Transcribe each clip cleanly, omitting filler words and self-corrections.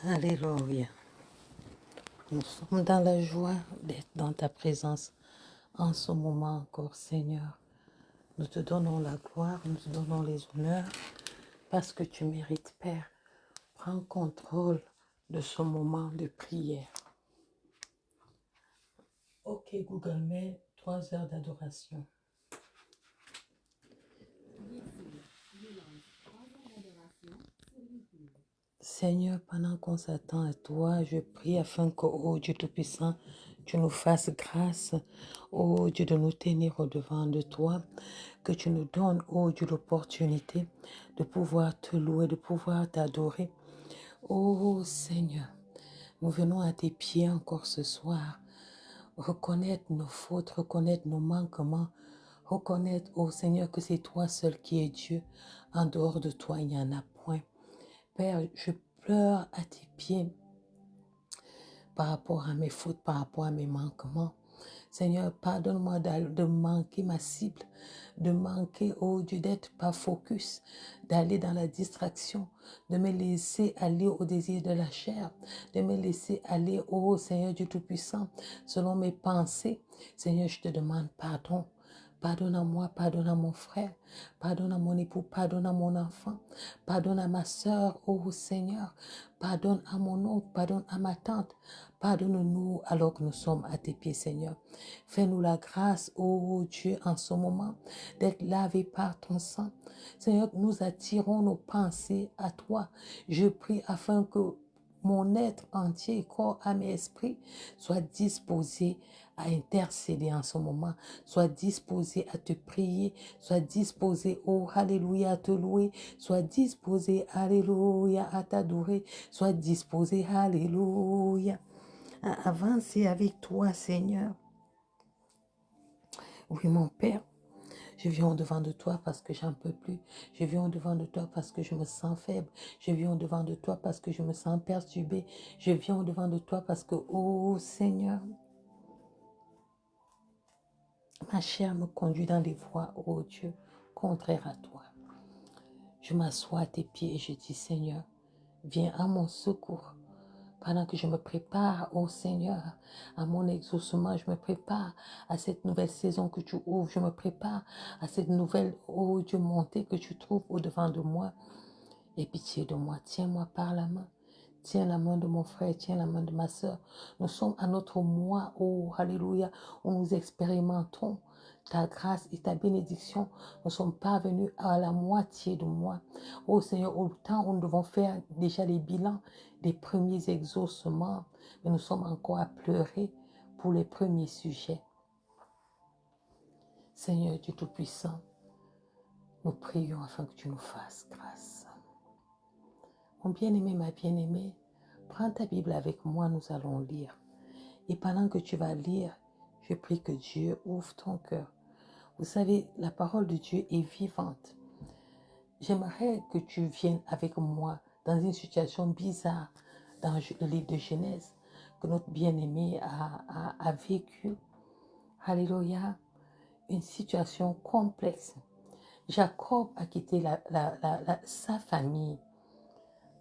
Alléluia. Nous sommes dans la joie d'être dans ta présence en ce moment encore, Seigneur. Nous te donnons la gloire, nous te donnons les honneurs parce que tu mérites, Père. Prends contrôle de ce moment de prière. Ok, Google, mets 3 heures d'adoration. Seigneur, pendant qu'on s'attend à toi, je prie afin que, ô Dieu Tout-Puissant, tu nous fasses grâce, ô Dieu, de nous tenir au-devant de toi, que tu nous donnes, ô Dieu, l'opportunité de pouvoir te louer, de pouvoir t'adorer. Ô Seigneur, nous venons à tes pieds encore ce soir, reconnaître nos fautes, reconnaître nos manquements, reconnaître, ô Seigneur, que c'est toi seul qui es Dieu. En dehors de toi, il n'y en a point. Père, je pleure à tes pieds par rapport à mes fautes, par rapport à mes manquements. Seigneur, pardonne-moi de manquer ma cible, de manquer, oh Dieu, d'être pas focus, d'aller dans la distraction, de me laisser aller au désir de la chair, de me laisser aller, oh Seigneur Dieu Tout-Puissant, selon mes pensées. Seigneur, je te demande pardon. Pardonne à moi, pardonne à mon frère, pardonne à mon époux, pardonne à mon enfant, pardonne à ma soeur, oh Seigneur, pardonne à mon oncle, pardonne à ma tante, pardonne-nous alors que nous sommes à tes pieds, Seigneur. Fais-nous la grâce, oh Dieu, en ce moment, d'être lavés par ton sang. Seigneur, nous attirons nos pensées à toi. Je prie afin que mon être entier, corps, âme et esprit, soit disposé à intercéder en ce moment, soit disposé à te prier, soit disposé, oh Alléluia, à te louer, soit disposé, Alléluia, à t'adorer, soit disposé, Alléluia, à avancer avec toi, Seigneur. Oui, mon Père, je viens au-devant de toi parce que j'en peux plus. Je viens au-devant de toi parce que je me sens faible. Je viens au-devant de toi parce que je me sens perturbé. Je viens au-devant de toi parce que, oh Seigneur, ma chair me conduit dans des voies, oh Dieu, contraires à toi. Je m'assois à tes pieds et je dis, Seigneur, viens à mon secours. Pendant que je me prépare, oh Seigneur, à mon exaucement, je me prépare à cette nouvelle saison que tu ouvres, je me prépare à cette nouvelle, oh Dieu, montée que tu trouves au-devant de moi. Aie pitié de moi, tiens-moi par la main. Tiens la main de mon frère, tiens la main de ma soeur. Nous sommes à notre mois, oh Alléluia, où nous expérimentons ta grâce et ta bénédiction. Nous sommes parvenus à la moitié de moi. Oh Seigneur, au temps où nous devons faire déjà les bilans des premiers exaucements, mais nous sommes encore à pleurer pour les premiers sujets. Seigneur Dieu Tout-Puissant, nous prions afin que tu nous fasses grâce. Mon bien-aimé, ma bien-aimée, prends ta Bible avec moi, nous allons lire. Et pendant que tu vas lire, je prie que Dieu ouvre ton cœur. Vous savez, la parole de Dieu est vivante. J'aimerais que tu viennes avec moi dans une situation bizarre dans le livre de Genèse que notre bien-aimé a vécu. Alléluia, une situation complexe. Jacob a quitté sa famille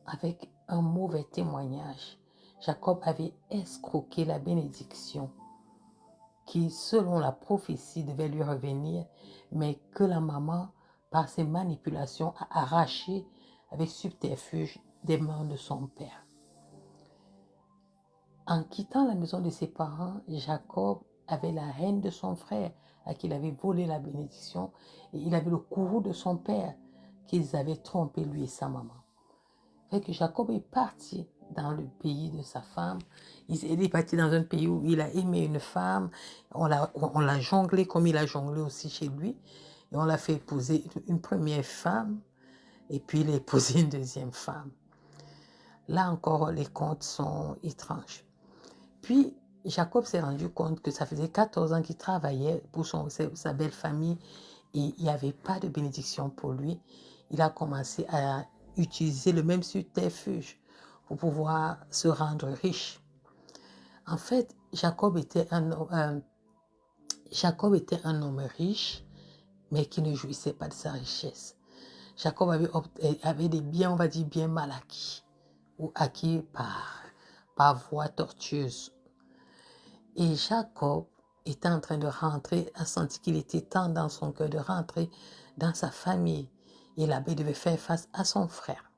avec un mauvais témoignage. Jacob avait escroqué la bénédiction qui, selon la prophétie, devait lui revenir, mais que la maman, par ses manipulations, a arraché avec subterfuge des mains de son père. En quittant la maison de ses parents, Jacob avait la haine de son frère à qui il avait volé la bénédiction et il avait le courroux de son père qu'ils avaient trompé lui et sa maman. Fait que Jacob est parti dans le pays de sa femme. Il est parti dans un pays où il a aimé une femme. On l'a jonglé comme il a jonglé aussi chez lui. Et on l'a fait épouser une première femme. Et puis il a épousé une deuxième femme. Là encore, les comptes sont étranges. Puis Jacob s'est rendu compte que ça faisait 14 ans qu'il travaillait pour sa belle famille. Et il n'y avait pas de bénédiction pour lui. Il a commencé à utiliser le même subterfuge pour pouvoir se rendre riche. En fait, Jacob était un homme riche, mais qui ne jouissait pas de sa richesse. Jacob avait des biens, on va dire, bien mal acquis. ou acquis par voie tortueuse. Et Jacob était en train de rentrer, a senti qu'il était temps dans son cœur de rentrer dans sa famille. Et là-bas, il devait faire face à son frère.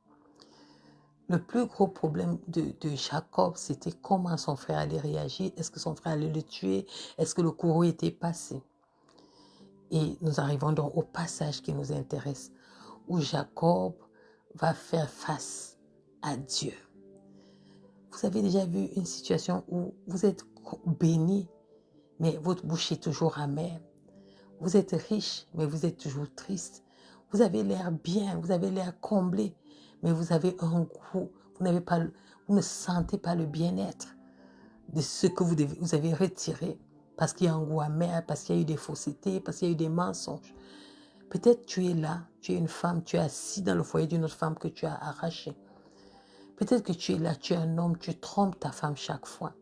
Le plus gros problème de Jacob, c'était comment son frère allait réagir. Est-ce que son frère allait le tuer? Est-ce que le courroux était passé? Et nous arrivons donc au passage qui nous intéresse, où Jacob va faire face à Dieu. Vous avez déjà vu une situation où vous êtes béni, mais votre bouche est toujours amère. Vous êtes riche, mais vous êtes toujours triste. Vous avez l'air bien, vous avez l'air comblé, mais vous avez un goût, vous ne sentez pas le bien-être de ce que vous avez retiré, parce qu'il y a un goût amer, parce qu'il y a eu des faussetés, parce qu'il y a eu des mensonges. Peut-être tu es là, tu es une femme, tu es assis dans le foyer d'une autre femme que tu as arrachée. Peut-être que tu es là, tu es un homme, tu trompes ta femme chaque fois.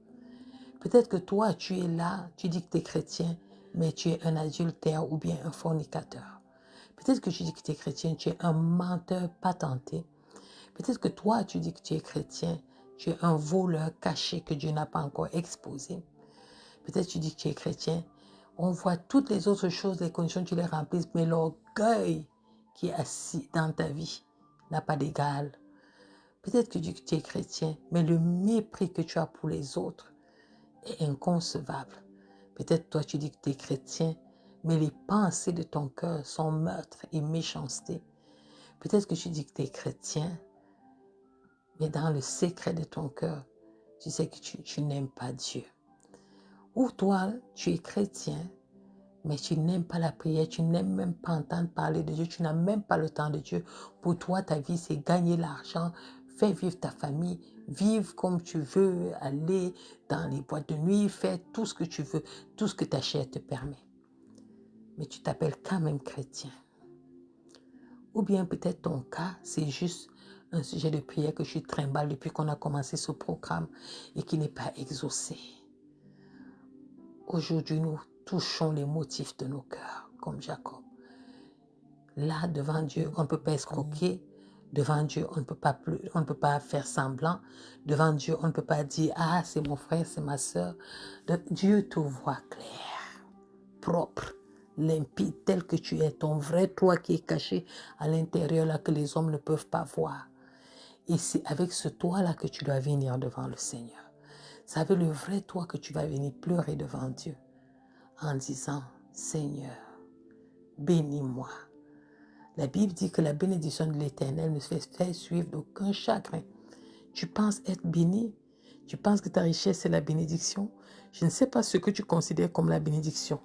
Peut-être que toi, tu es là, tu dis que tu es chrétien, mais tu es un adultère ou bien un fornicateur. Peut-être que tu dis que tu es chrétien, tu es un menteur patenté. Peut-être que toi, tu dis que tu es chrétien, tu es un voleur caché que Dieu n'a pas encore exposé. Peut-être que tu dis que tu es chrétien. On voit toutes les autres choses, les conditions, tu les remplis, mais l'orgueil qui est assis dans ta vie n'a pas d'égal. Peut-être que tu dis que tu es chrétien, mais le mépris que tu as pour les autres est inconcevable. Peut-être toi, tu dis que tu es chrétien, mais les pensées de ton cœur sont meurtre et méchanceté. Peut-être que tu dis que tu es chrétien, mais dans le secret de ton cœur, tu sais que tu n'aimes pas Dieu. Ou toi, tu es chrétien, mais tu n'aimes pas la prière, tu n'aimes même pas entendre parler de Dieu, tu n'as même pas le temps de Dieu. Pour toi, ta vie, c'est gagner l'argent, faire vivre ta famille, vivre comme tu veux, aller dans les boîtes de nuit, faire tout ce que tu veux, tout ce que ta chair te permet. Mais tu t'appelles quand même chrétien. Ou bien peut-être ton cas, c'est juste un sujet de prière que je trimballe depuis qu'on a commencé ce programme et qui n'est pas exaucé. Aujourd'hui, nous touchons les motifs de nos cœurs, comme Jacob. Là, devant Dieu, on ne peut pas escroquer. Devant Dieu, on ne peut pas faire semblant. Devant Dieu, on ne peut pas dire, ah, c'est mon frère, c'est ma soeur. Dieu te voit clair, propre, limpide, tel que tu es, ton vrai toi qui est caché à l'intérieur, là, que les hommes ne peuvent pas voir. Et c'est avec ce toi-là que tu dois venir devant le Seigneur. C'est avec le vrai toi que tu vas venir pleurer devant Dieu en disant, Seigneur, bénis-moi. La Bible dit que la bénédiction de l'Éternel ne se fait suivre d'aucun chagrin. Tu penses être béni? Tu penses que ta richesse c'est la bénédiction? Je ne sais pas ce que tu considères comme la bénédiction.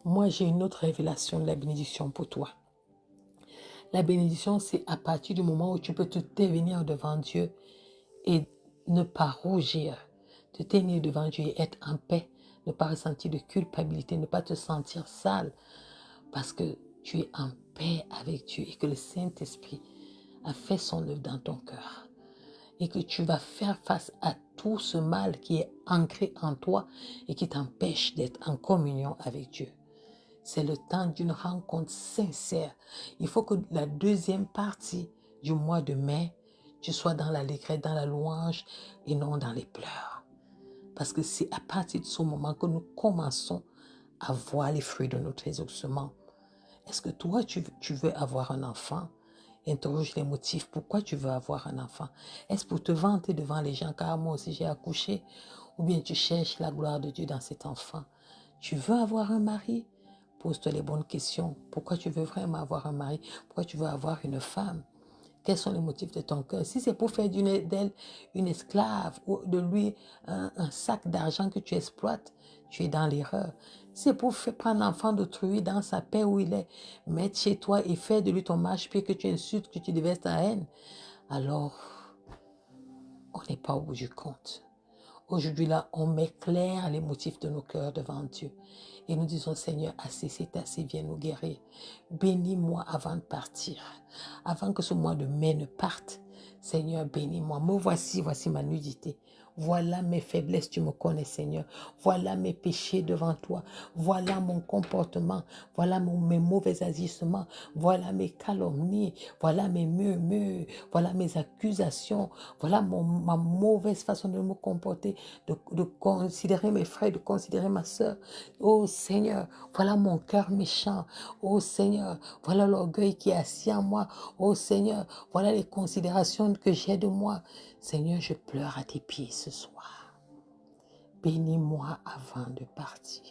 Moi, j'ai une autre révélation de la bénédiction pour toi. La bénédiction, c'est à partir du moment où tu peux te dévenir devant Dieu et ne pas rougir, te tenir devant Dieu et être en paix, ne pas ressentir de culpabilité, ne pas te sentir sale, parce que tu es en paix avec Dieu et que le Saint-Esprit a fait son œuvre dans ton cœur. Et que tu vas faire face à tout ce mal qui est ancré en toi et qui t'empêche d'être en communion avec Dieu. C'est le temps d'une rencontre sincère. Il faut que la deuxième partie du mois de mai, tu sois dans l'allégresse, dans la louange et non dans les pleurs. Parce que c'est à partir de ce moment que nous commençons à voir les fruits de notre exaucement. Est-ce que toi, tu veux avoir un enfant? Interroge les motifs. Pourquoi tu veux avoir un enfant? Est-ce pour te vanter devant les gens, car moi aussi j'ai accouché? Ou bien tu cherches la gloire de Dieu dans cet enfant? Tu veux avoir un mari? Pose-toi les bonnes questions. Pourquoi tu veux vraiment avoir un mari? Pourquoi tu veux avoir une femme? Quels sont les motifs de ton cœur? Si c'est pour faire d'elle une esclave ou de lui un sac d'argent que tu exploites, tu es dans l'erreur. Si c'est pour prendre l'enfant d'autrui dans sa paix où il est, mettre chez toi et faire de lui ton marche-pied que tu insultes, que tu déverses ta haine, alors on n'est pas au bout du compte. Aujourd'hui, là, on met clair les motifs de nos cœurs devant Dieu. Et nous disons, Seigneur, assez, c'est assez, viens nous guérir. Bénis-moi avant de partir. Avant que ce mois de mai ne parte. Seigneur, bénis-moi. Me voici ma nudité. Voilà mes faiblesses, tu me connais, Seigneur. Voilà mes péchés devant toi. Voilà mon comportement. Voilà mes mauvais agissements. Voilà mes calomnies. Voilà mes murmures. Voilà mes accusations. Voilà ma mauvaise façon de me comporter, de considérer mes frères, de considérer ma soeur. Oh Seigneur, voilà mon cœur méchant. Oh Seigneur, voilà l'orgueil qui est assis en moi. Oh Seigneur, voilà les considérations que j'ai de moi. Seigneur, je pleure à tes pieds ce soir. Bénis-moi avant de partir.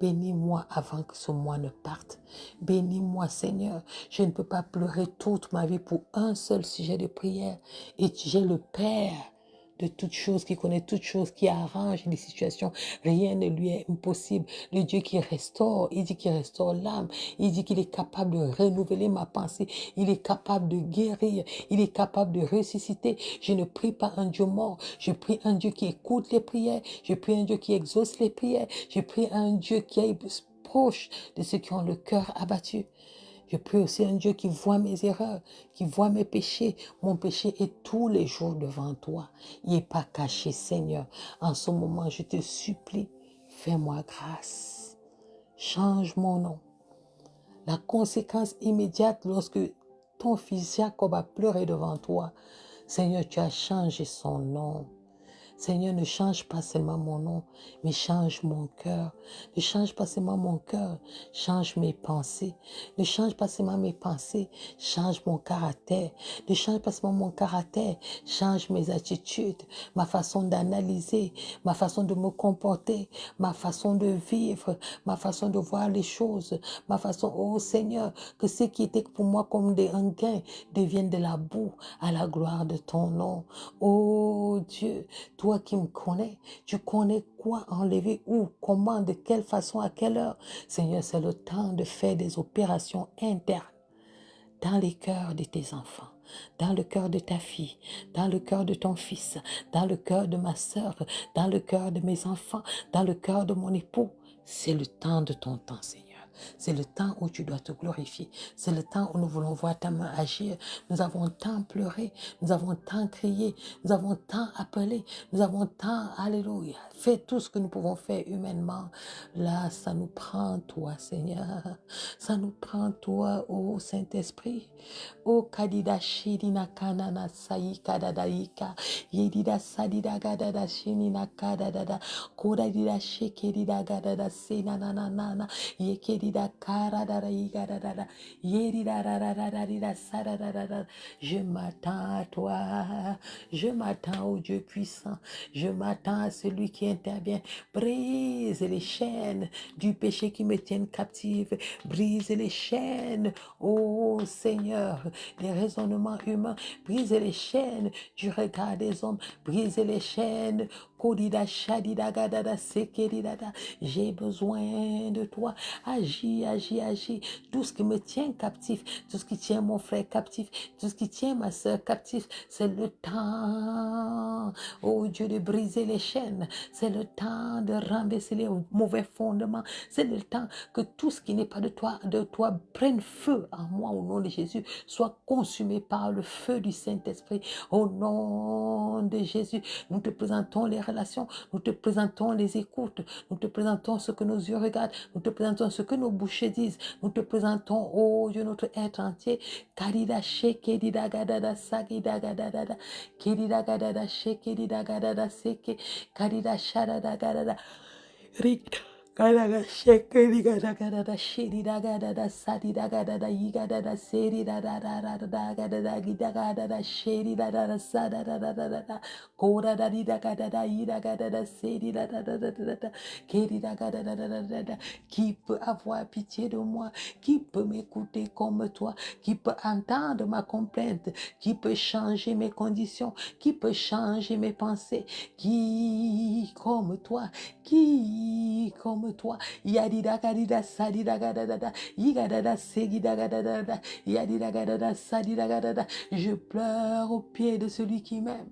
Bénis-moi avant que ce mois ne parte. Bénis-moi, Seigneur. Je ne peux pas pleurer toute ma vie pour un seul sujet de prière. Et tu es le Père de toutes choses, qui connaît toutes choses, qui arrange les situations. Rien ne lui est impossible. Le Dieu qui restaure, il dit qu'il restaure l'âme. Il dit qu'il est capable de renouveler ma pensée. Il est capable de guérir. Il est capable de ressusciter. Je ne prie pas un Dieu mort. Je prie un Dieu qui écoute les prières. Je prie un Dieu qui exauce les prières. Je prie un Dieu qui est proche de ceux qui ont le cœur abattu. Je prie aussi un Dieu qui voit mes erreurs, qui voit mes péchés. Mon péché est tous les jours devant toi. Il n'est pas caché, Seigneur. En ce moment, je te supplie, fais-moi grâce. Change mon nom. La conséquence immédiate lorsque ton fils Jacob a pleuré devant toi, Seigneur, tu as changé son nom. Seigneur, ne change pas seulement mon nom, mais change mon cœur. Ne change pas seulement mon cœur, change mes pensées. Ne change pas seulement mes pensées, change mon caractère. Ne change pas seulement mon caractère, change mes attitudes, ma façon d'analyser, ma façon de me comporter, ma façon de vivre, ma façon de voir les choses, ma façon, oh Seigneur, que ce qui était pour moi comme un gain devienne de la boue à la gloire de ton nom. Oh Dieu, toi qui me connais, tu connais quoi enlever, où, comment, de quelle façon, à quelle heure. Seigneur, c'est le temps de faire des opérations internes dans les cœurs de tes enfants, dans le cœur de ta fille, dans le cœur de ton fils, dans le cœur de ma sœur, dans le cœur de mes enfants, dans le cœur de mon époux. C'est le temps de ton temps, Seigneur. C'est le temps où tu dois te glorifier. C'est le temps où nous voulons voir ta main agir. Nous avons tant pleuré, nous avons tant crié, nous avons tant appelé, nous avons tant, alléluia, fait tout ce que nous pouvons faire humainement. Là, ça nous prend toi, Seigneur. Ça nous prend toi, ô Saint-Esprit. O kadida shirina kanana sayi kadadaika. Yedida sadida gadada shinina kadadada. Kodadida shekedida gadada senananana. Yekedida karadada yigadada. Yedida radadada sadadada. Je m'attends à toi. Je m'attends au Dieu puissant. Je m'attends à celui qui intervient. Brise les chaînes du péché qui me tiennent captive. Brise les chaînes, oh Seigneur, des raisonnements humains. Brise les chaînes du regard des hommes. Brise les chaînes. Kodida shadida gadada sekeridada. J'ai besoin de toi. Agis, agis, agis. Tout ce qui me tient captif, tout ce qui tient mon frère captif, tout ce qui tient ma soeur captif, c'est le temps, oh Dieu, de briser les chaînes. C'est le temps de renverser les mauvais fondements. C'est le temps que tout ce qui n'est pas de toi prenne feu en moi au nom de Jésus, soit consumé par le feu du Saint-Esprit. Au nom de Jésus, nous te présentons les relations, nous te présentons les écoutes, nous te présentons ce que nos yeux regardent, nous te présentons ce que nos bouches disent, nous te présentons, oh Dieu, notre être entier. Kadida sheke dida gadada sagida gadada, kedida gadada sheke dida gadada seke, kadida shadada gadada. Rik Gadaga shekeri gada shiri da gada sadi da gada yiga seri da gada gida sheri da sada da kora da ida seri keri da. Qui peut avoir pitié de moi? Qui peut m'écouter comme toi? Qui peut entendre ma complainte? Qui peut changer mes conditions? Qui peut changer mes pensées? Qui comme toi? Qui comme toi? Yadida gadida sadida gadada, yigadada segida gadada, yadida gadada sadida gadada. Je pleure au pied de celui qui m'aime.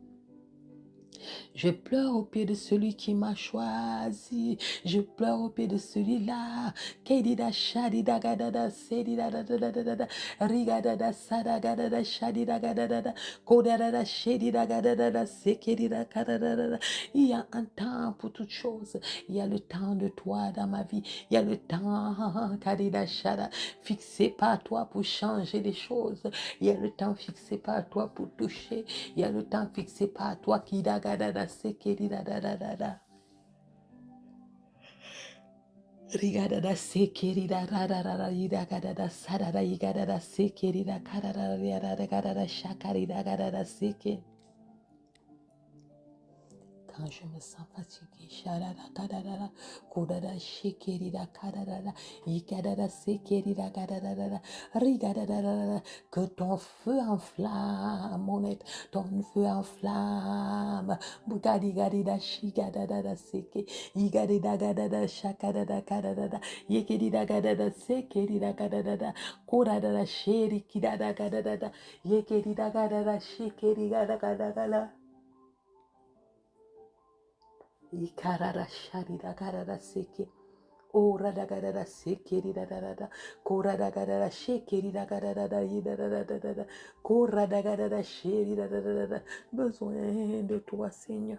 Je pleure au pied de celui qui m'a choisi. Je pleure au pied de celui-là. Kedida shadida gadada sedida da da da da da da. Rigada da sada gadada shadida gadada da. Kodada da shedida gadada da sekedida gadada da da. Il y a un temps pour toutes choses. Il y a le temps de toi dans ma vie. Il y a le temps kadida shada, fixé par toi pour changer les choses. Il y a le temps fixé par toi pour toucher. Il y a le temps fixé par toi qui da gada da sekeri da da da da da. Rigada da sekeri da da da da da ida gada da sada da igada da sekeri da kada da da da gada da shakari da gada da seke. Quand je me sens fatiguée, sharada kadada, kodada shekerida kadada, ikadada sekerida kadada, rigadada, que ton feu enflamme, mon être, ton feu enflamme, bukadigadida shigadada seke, igadida gadada shakadada kadada, yekedida gadada sekerida kadada, kodada sherikidada kadada, yekedida gadada shekerida kadada. Ikarara sharida karara seke. Ora da garara sekeri da da da da. Kora da garara shekeri da garara da da da da da da. Kora da garara sheri da da da da. Besoin de toi, Seigneur.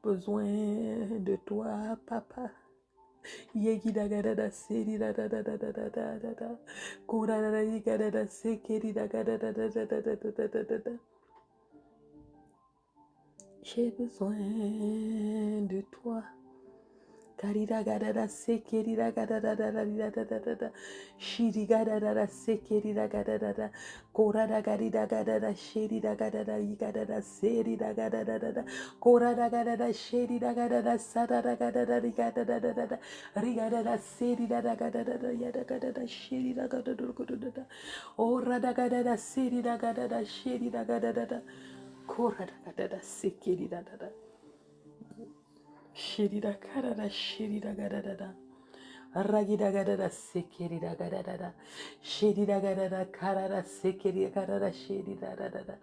Besoin de toi, Papa. Yegi da garara seri da da da da da da da da da. Kora da da garara sekeri da garara da da da da da da da da da. J'ai besoin de toi. Karida gadada sekerida gadada da da da da da da da. Shiri gadada da sekerida gadada da. Korada gadida gadada sherida gadada yigadada serida gadada da da. Korada gadada sherida gadada sadada gadada rigadada da da da. Rigadada serida da gadada da yada gadada sherida gadada gadada da. Orada gadada serida gadada sherida gadada da. Korada gadada sekerida da da. Shirida karada shirida gadada. Ragida gadada sekirida gadada. Shirida gadada karada sekirida gadada shirida gadada.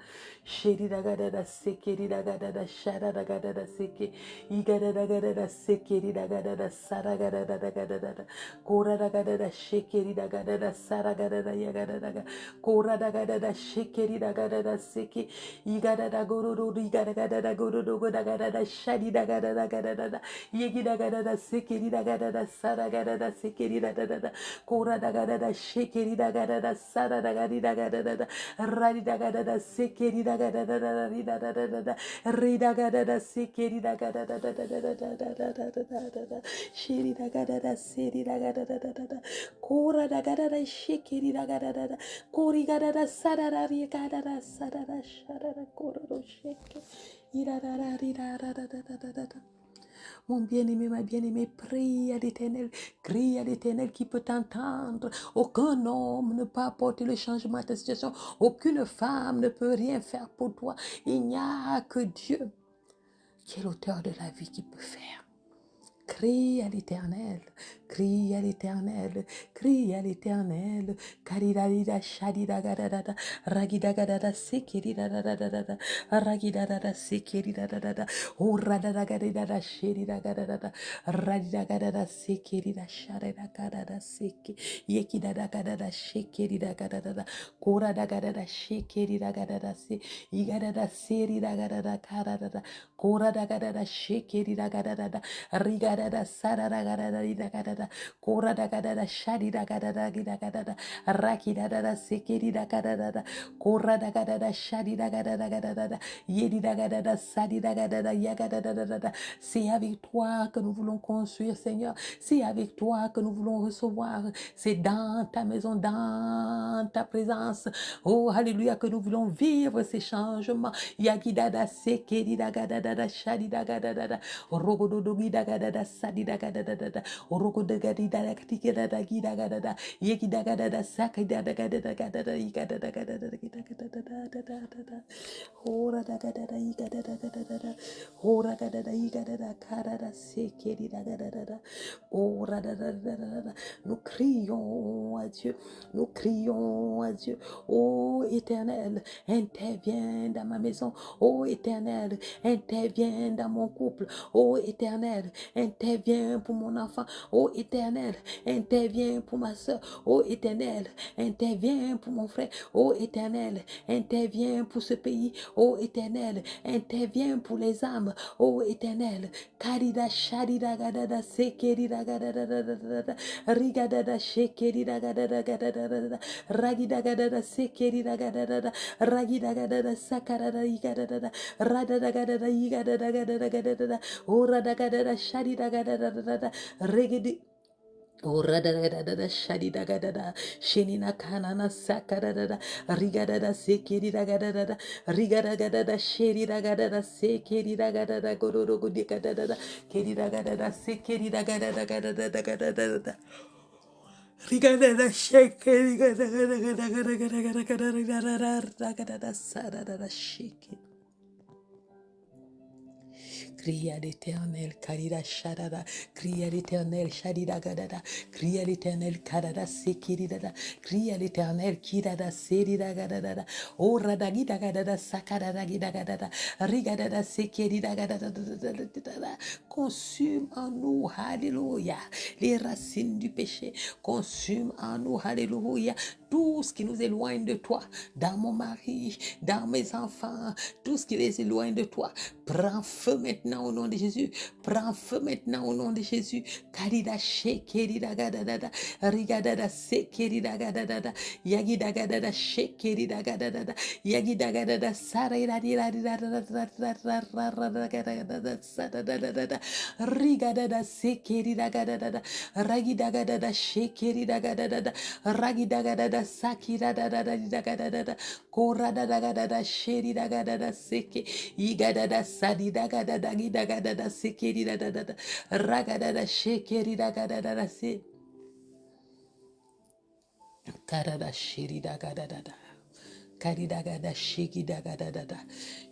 Shirida gadada sekirida gadada sharada gadada seki. Igadada gadada sekirida gadada sara gadada gadada. Korada gadada shekirida gadada sara gadada yagadada. Korada gadada shekirida gadada seki. Igadada guru igadada guru gadada shadida gadada gadada. Yegida gadada sekirida gadada sara gadada sekeri da da da da, kora da ga da da shekeri da ga da da sara da ga di da ga da da da, radi da ga da da sekeri da ga da da da ri da da da da da, ri da ga da da sekeri da ga da da da da da da da da da da da da da, sheri da ga da da seri da ga da da da da da, kora da ga da da shekeri da ga da da da, kori ga da da sara da ri ga da da sara da shara da kora do sheke, ira da da ri da da da da da da da. Mon bien-aimé, ma bien-aimée, prie à l'Éternel, crie à l'Éternel qui peut t'entendre. Aucun homme ne peut apporter le changement à ta situation. Aucune femme ne peut rien faire pour toi. Il n'y a que Dieu qui est l'auteur de la vie qui peut faire. Crie à l'Éternel, crie à l'Éternel, crie à l'Éternel. Karidada shadida gadada, ragida gadada sekirida da da da da da, ragida da sekirida da da da, urada gadada shedida gadada, radida gadada sekirida shadida gadada seki, yekida gadada shekirida gadada, kurada gadada shekirida gadada se, igada serida gadada gadada, kurada gadada shekirida gadada, rigada da sarada gadada ida gadada, kurada gadada shadida gadada gida gadada, rakida da sekirida gadada, kurada gadada shadida gadada gadada, yedida gadada sadida gadada yagada da da da. C'est avec toi que nous voulons construire, Seigneur. C'est avec toi que nous voulons recevoir. C'est dans ta maison, dans ta présence. Oh, alléluia, que nous voulons vivre ces changements. Yagida da sekirida gadada shadida gadada, rogodo gida gadada sadidagada, orogodagadidagada, yegidagada, sakidagada, yigadagada, Hora da da da da iga da da da da da da. Hora da da da iga da da kara da sekeri da da da da da. Hora da da da da da. Nous crions à Dieu. Nous crions à Dieu. Ô Éternel, interviens dans ma maison. Ô Éternel, interviens dans mon couple. Ô Éternel, interviens pour mon enfant. Ô Éternel, interviens pour ma soeur. Ô Éternel, interviens pour mon frère. Ô Éternel, interviens pour ce pays. Ô Éternel, interviens pour les âmes. Ô Éternel, Karida Sharida Gadada Sekerida Gadada Rigadada Shekerida Gadada Ragida Gadada Sekerida Gadada Ragida Gadada Sakarada Igadada Radada Gadada Igadada Gadada Ora Gadada Sharida Gadada Regidi Ora da da da da shadi da ga da da shenina kanana sakara da da riga da da sekeri da ga da da riga da ga da da sheri da ga da da sekeri da ga da da gororo gudi ga da da keri da ga da da sekeri da ga da da ga da da ga da da da riga da da shekeri ga da ga da ga da ga da ga da ga da ga da ga da sa da da shekeri. Crie à l'Éternel, Karida Shadada, crie à l'Éternel, Shadida Gadada, crie à l'Éternel, Kadada Sekiridada, crie à l'Éternel, Kidada Serida Gadada, O Radagida Gadada, Sakadada Gida Gadada, Rigadada Sekirida Gadada, consume en nous, Alléluia, les racines du péché, consume en nous, Alléluia, tout ce qui nous éloigne de toi, dans mon mari, dans mes enfants, tout ce qui les éloigne de toi, prends feu maintenant au nom de Jésus, prends feu maintenant au nom de Jésus, Karida Shekerida Gadada, Rigadada Sekerida Gadada, Yagida Gadada Shekerida Gadada, Yagida Gadada Sarida Rigadada Sekerida Gadada, Ragida Gadada Shekerida Gadada, Ragida Gadada Sakira da da da da da da da Kora da da da da sheri da da da seke iga da da sadi da da da da da seke da da da raga da da shekeri da da da se kara da sheri da da da Karidagada shiki dagada da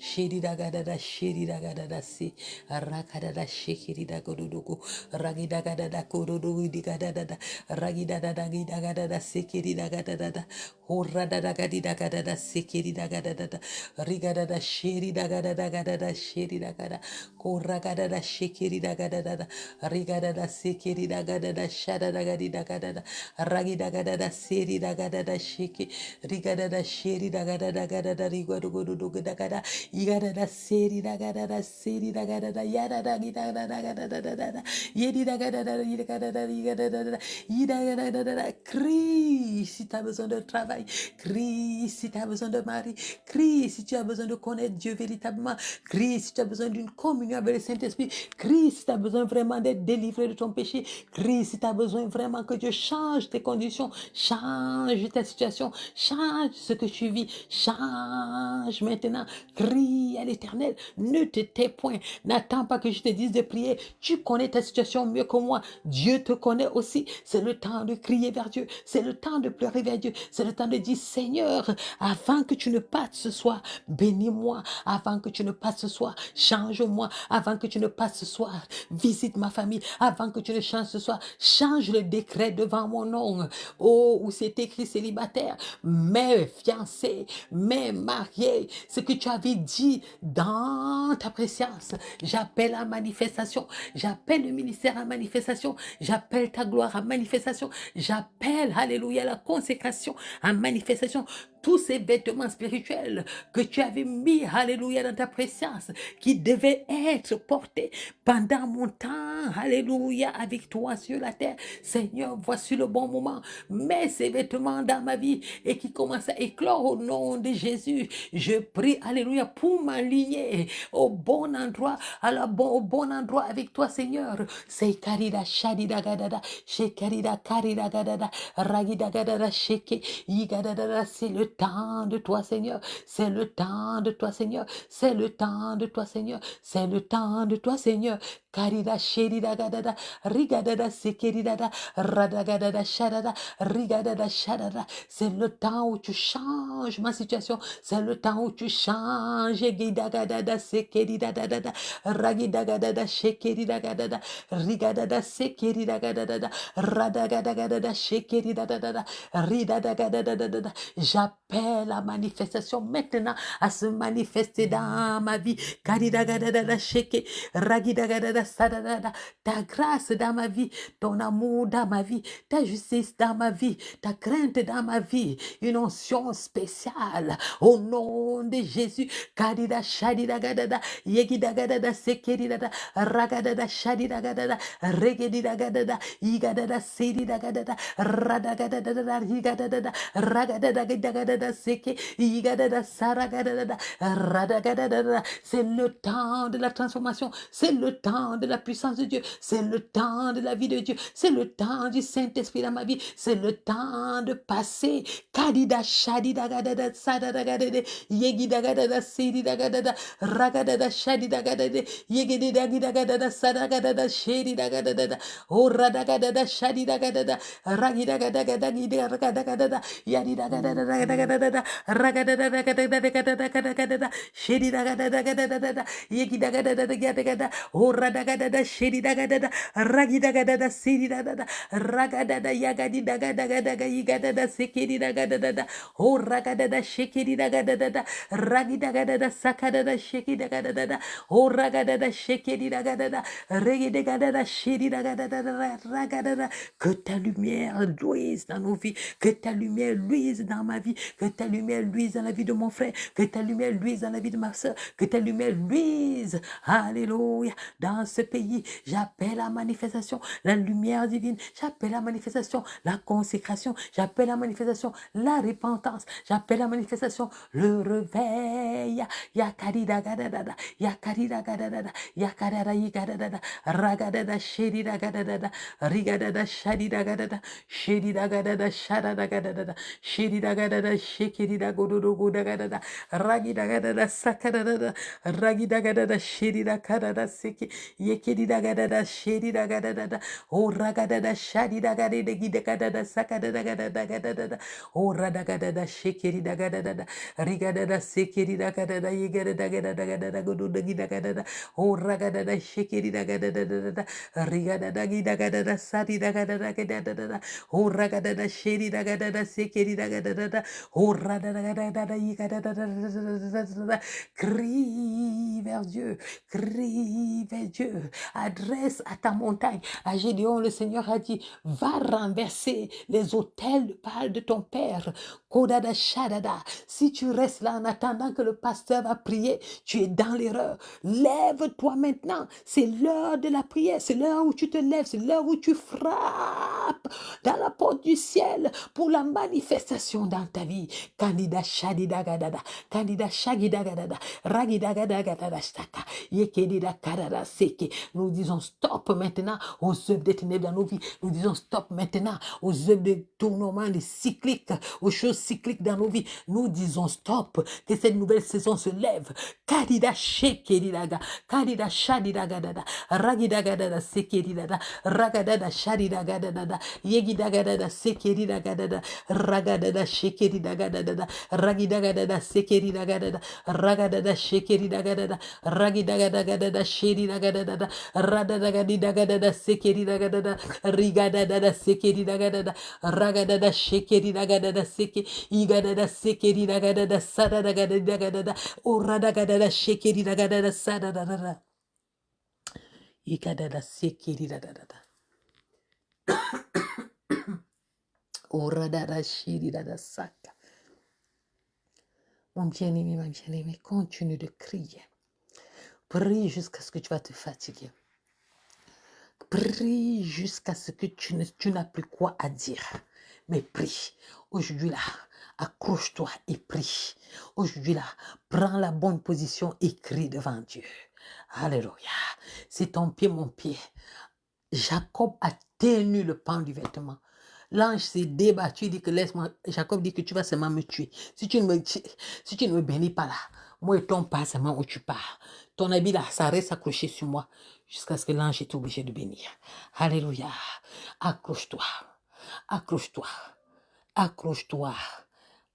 shiri dagada da shiri dagada da si rakada da shikiri dagodugu ragidagada da kododu digada da ragida da gidagada da sikiri dagada da hurra da gadi dagada da sikiri dagada da rigada da shiri dagada da shiri dagada koragada da shikiri dagada da rigada da sikiri dagada da shada dagadi dagada da ragidagada da siri dagada da shiki rigada da shiri dagada dagada da rigado godo dagada igada da seri dagada da seri dagada da yada da gidagada dagada da yedi dagada da yigada da yigada da yigada da crie si tu as besoin de travail, crie si tu as besoin de mari, crie si tu as besoin de connaître Dieu véritablement, crie si tu as besoin d'une communion avec le Saint-Esprit, crie si tu as besoin vraiment d'être délivré de ton péché, crie si tu as besoin vraiment que Dieu change tes conditions, change ta situation, change ce que tu vis, change maintenant, crie à l'Éternel, ne te tais point, n'attends pas que je te dise de prier, tu connais ta situation mieux que moi, Dieu te connaît aussi, c'est le temps de crier vers Dieu, c'est le temps de pleurer vers Dieu, c'est le temps de dire Seigneur, avant que tu ne partes ce soir, bénis-moi, avant que tu ne partes ce soir, change-moi, avant que tu ne partes ce soir, visite ma famille, avant que tu ne changes ce soir, change le décret devant mon nom, oh, où c'est écrit célibataire, mais fiancé, mais marié, ce que tu avais dit dans ta présence, j'appelle à manifestation, j'appelle le ministère à manifestation, j'appelle ta gloire à manifestation, j'appelle, alléluia, la consécration à manifestation, tous ces vêtements spirituels que tu avais mis, alléluia, dans ta présence, qui devaient être portés pendant mon temps, alléluia, avec toi sur la terre. Seigneur, voici le bon moment. Mets ces vêtements dans ma vie et qui commencent à éclore au nom de Jésus. Je prie, alléluia, pour m'aligner au bon endroit, au bon endroit avec toi, Seigneur. C'est karida shadida gadada, shekarida karida gadada, ragida gadada sheke, yigadada. C'est le temps de toi, Seigneur. C'est le temps de toi, Seigneur. C'est le temps de toi, Seigneur. C'est le temps de toi, Seigneur. Karida sherida gadada. Rigadada sekeridada. Radagadada shadada. Rigadada shadada. C'est le temps où tu changes ma situation. C'est le temps où tu changes. Gidagadada sekeridada. Ragidagadada shekeridagadada. Rigadada sekeridagadada. Radagadagadada shekeridagadada. Ridadagadada. J'appelle la manifestation maintenant à se manifester dans ma vie. Karidagadada sheke. Ragidagadada sadadada. Ta grâce dans ma vie, ton amour dans ma vie, ta justice dans ma vie, ta crainte dans ma vie, une onction spéciale au nom de Jésus. Kadida shadida gadada, yegida gadada sekedida, ragadada shadida gadada, regedida gadada, igadada sedida gadada, radagadada, igadada, ragadada gadada seke, igadada saragadada, radagadada. C'est le temps de la transformation, c'est le temps de la puissance de Dieu, c'est le temps de la vie de Dieu, c'est le temps du Saint-Esprit dans ma vie, c'est le temps de passer. Kadida shadida gadada sadada gadada, yegida gadada sedida gadada, ragadada shadida gadada, yegida gadada sadada gadada shedida gadada, oh radagadada shadida gadada, ragida gadada gadada, yadida gadada ragadada gadada shedida gadada yegida gadada oh radagadada shedida gadada ragida gadada sedida gadada ragadada yagadida gadada yigadada sekedida gadada oh ragadada shekedida gadada ragida gadada sakadada shekida gadada oh ragadada shekedida gadada regida gadada shedida gadada ragadada. Que ta lumière luise dans nos vies, que ta lumière luise dans ma vie, que ta lumière luise dans la vie de mon frère, que ta lumière luise dans la vie de ma soeur, que ta lumière luise, alléluia, dans ce pays. J'appelle la manifestation, la lumière divine, j'appelle la manifestation, la consécration, j'appelle la manifestation, la repentance, j'appelle la manifestation, le réveil. Yakarida gadada, yakarida gadada, yakarada yigadada, ragadada shedida gadada, rigadada shadida gadada, shedida gadada shadada gadada, shedida gadada shekida gododo godagadada, ragida gadada sakadada, ragida gadada shedida kadada seki, yekida gadada shedida gadada, oh ragadada shadida gadada gidakadada sakadada gadada gadada, oh radagadada shekida gadada, rigadada sekida gadada yigadada gadada gododa gidakadada, oh ragadada shekida gadada, rigadada gidakadada sadida gadada gadada, oh ragadada shedida gadada sekida gadada, oh ragadada yigadada. Crie vers Dieu, crie vers Dieu, adresse à ta montagne. À Gédéon, le Seigneur a dit, va renverser les autels de Baal de ton père. Kodada shadada. Si tu restes là en attendant que le pasteur va prier, tu es dans l'erreur. Lève-toi maintenant. C'est l'heure de la prière. C'est l'heure où tu te lèves. C'est l'heure où tu frappes dans la porte du ciel pour la manifestation dans ta vie. Kandida shadida gadada. Kandida shagida gadada. Ragida gadada staka. Yekedida kadada seke. Nous disons stop maintenant aux œuvres des ténèbres dans nos vies. Nous disons stop maintenant aux œuvres de tournements, des cycliques, aux choses cycliques dans nos vies. Nous disons stop, que cette nouvelle saison se lève. Kadida shekedidaga, kadida shadidagadada, ragidagadada sekedidada, ragadada shadidagadada, yegidagadada sekedidagadada, ragadada shekedidagadada, ragidagadada sekedidagadada, ragadada shekedidagadada, ragidagadada shedidagadada, radadagadidagada sekedidagadada, rigadada sekedidagadada, ragadada shekedidagadada seke, igadada sekedidagadada sadadagadada, oradagadada shekedidagadada sadadada, igadada sekedidagadada, oradada shedidada saka. Mon bien-aimé, ma bien-aimée, continue de crier. Prie jusqu'à ce que tu vas te fatiguer. Prie jusqu'à ce que tu n'as plus quoi à dire. Mais prie. Aujourd'hui là, accroche-toi et prie. Aujourd'hui là, prends la bonne position et crie devant Dieu. Alléluia. C'est ton pied, mon pied. Jacob a tenu le pan du vêtement. L'ange s'est débattu, il dit que laisse-moi. Jacob dit que tu vas seulement me tuer. Si tu ne me bénis pas là, Moi et ton pas seulement où tu pars. Ton habit là, ça reste accroché sur moi jusqu'à ce que l'ange est obligé de bénir. Alléluia. Accroche-toi. Accroche-toi. Accroche-toi.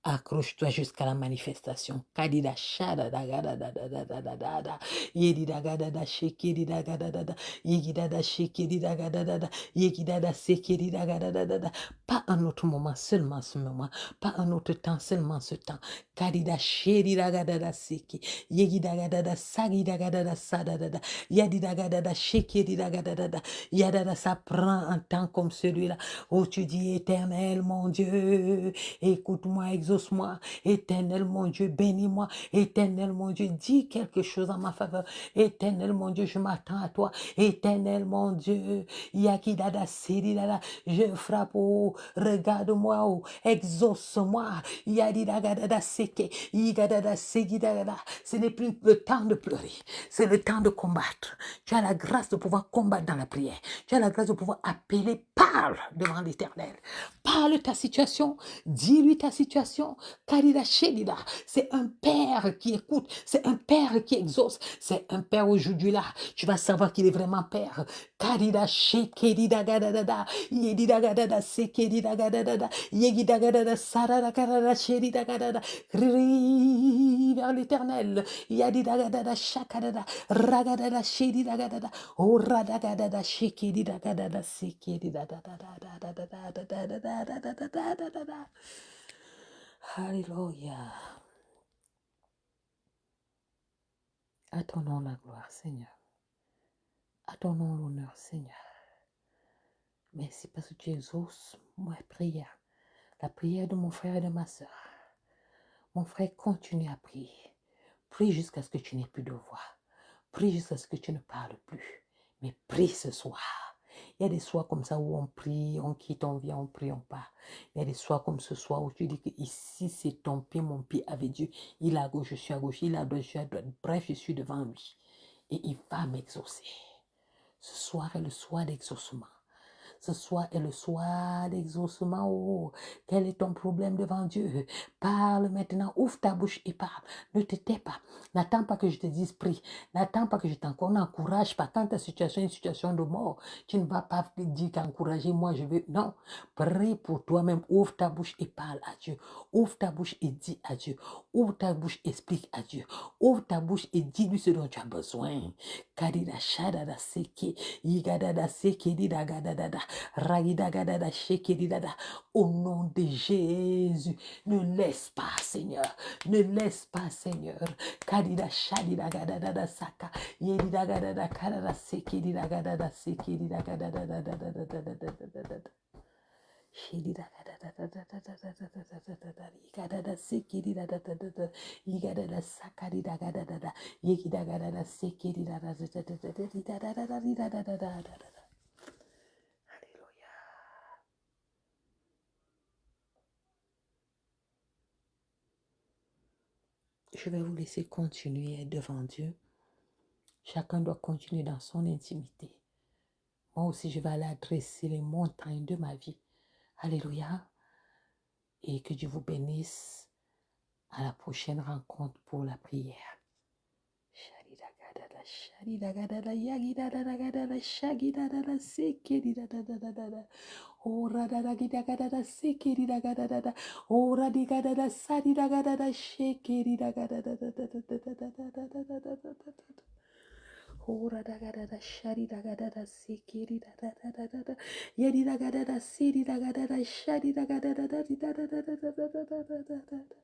Accroche-toi jusqu'à la manifestation. Kadida shada da ga da da da da da da da da. Yedi da ga da da shake di da ga da da da. Yegi da da shake di da ga da da da. Yegi da da seke di da ga da da da da. Pas un autre moment, seulement ce moment. Pas un autre temps, seulement ce temps. Kadida shedi da ga da da seke. Yegi da ga da da sagi da ga da da sa da da da. Yadi da ga da da shake di da ga da da da. Yada da ça prend un temps comme celui-là. Oh, tu dis éternel, mon Dieu. Écoute-moi, exauce-moi. Éternel mon Dieu, bénis-moi. Éternel mon Dieu, dis quelque chose en ma faveur. Éternel mon Dieu, je m'attends à toi. Éternel mon Dieu, Yakidada Siridada, je frappe, oh, regarde-moi, oh, exauce-moi. Yadidagadada Seke, Yigadada Segidada. Ce n'est plus le temps de pleurer, c'est le temps de combattre. Tu as la grâce de pouvoir combattre dans la prière. Tu as la grâce de pouvoir appeler, parle devant l'Éternel. Parle ta situation, dis-lui ta situation. Karida Shedida, c'est un père qui écoute, c'est un père qui exauce, c'est un père aujourd'hui là. Tu vas savoir qu'il est vraiment père. Karida Shekedida Gadada, Yedida Gadada, Sekedida Gadada, Yegida Gadada, Sarada Gadada, Shedida Gadada, crie vers l'éternel. Yadida Gadada, Shakadada, Ragadada, Shedida Gadada, Oh Radagadada, Shekedida Gadada, Sekedida Gadada. Alléluia. À ton nom la gloire, Seigneur. À ton nom l'honneur, Seigneur. Merci parce que tu exauces ma prière. La prière de mon frère et de ma soeur. Mon frère, continue à prier. Prie jusqu'à ce que tu n'aies plus de voix. Prie jusqu'à ce que tu ne parles plus. Mais prie ce soir. Il y a des soirs comme ça où on prie, on quitte, on vient, on prie, on part. Il y a des soirs comme ce soir où tu dis que ici c'est ton pied, mon pied avec Dieu. Il est à gauche, je suis à gauche. Il est à droite, je suis à droite. Bref, je suis devant lui. Et il va m'exaucer. Ce soir est le soir d'exaucement. Ce soir est le soir d'exaucement. Oh, quel est ton problème devant Dieu? Parle maintenant, ouvre ta bouche et parle. Ne te tais pas. N'attends pas que je te dise prie. N'attends pas que je t'encourage pas. Quand ta situation est une situation de mort, tu ne vas pas te dire qu'encourager moi je veux. Non, prie pour toi-même. Ouvre ta bouche et parle à Dieu. Ouvre ta bouche et dis à Dieu. Ouvre ta bouche, explique à Dieu. Ouvre ta bouche et dis-lui ce dont tu as besoin. Kadida shadada seke, yigadada seke didagadada, ragidagadada sheke didada. Au nom de Jésus, ne laisse pas, Seigneur. Ne laisse pas, Seigneur. Kadida shadidagadada saka, yedidagadada kadada seke didagadada seke didagadada. Je vais vous laisser continuer devant Dieu. Chacun doit continuer dans son intimité. Moi aussi, je vais aller adresser les montagnes de ma vie. Alléluia. Et que Dieu vous bénisse. À la prochaine rencontre pour la prière. Ora da ga da da shari da ga da da sikiri da da da da da da yedi da ga da da siri da ga da da shari da ga da da da da da da da da da da da da da da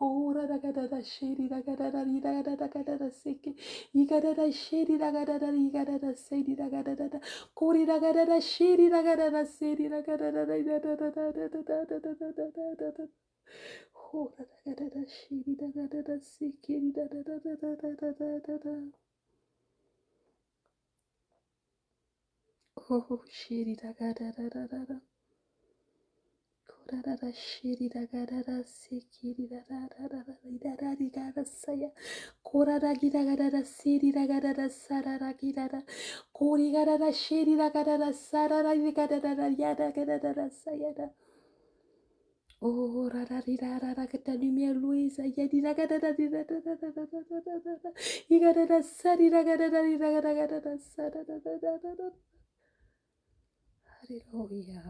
ora da ga da da shiri da ga da da ri da da da ga da da siki I ga da da shiri da ga da da ri ga da da siri da ga da da da kori da ga da da shiri da ga da da siri da ga da da da da da da da da da da da da da da da ora da ga da da shiri da ga da da sikiri da da da da da da da da da. Oh, shiri da ga da da da da da. Kora da da shiri da ga da da sikiri da da da da da da di ga da saya. Kora da gi da ga da da siri da ga da da sa da da gi da da. Kori ga da da shiri da ga da da sa da da di ga da da da ya da ga da da da saya da. Oh, que ta lumière, Louise, yadi Alléluia.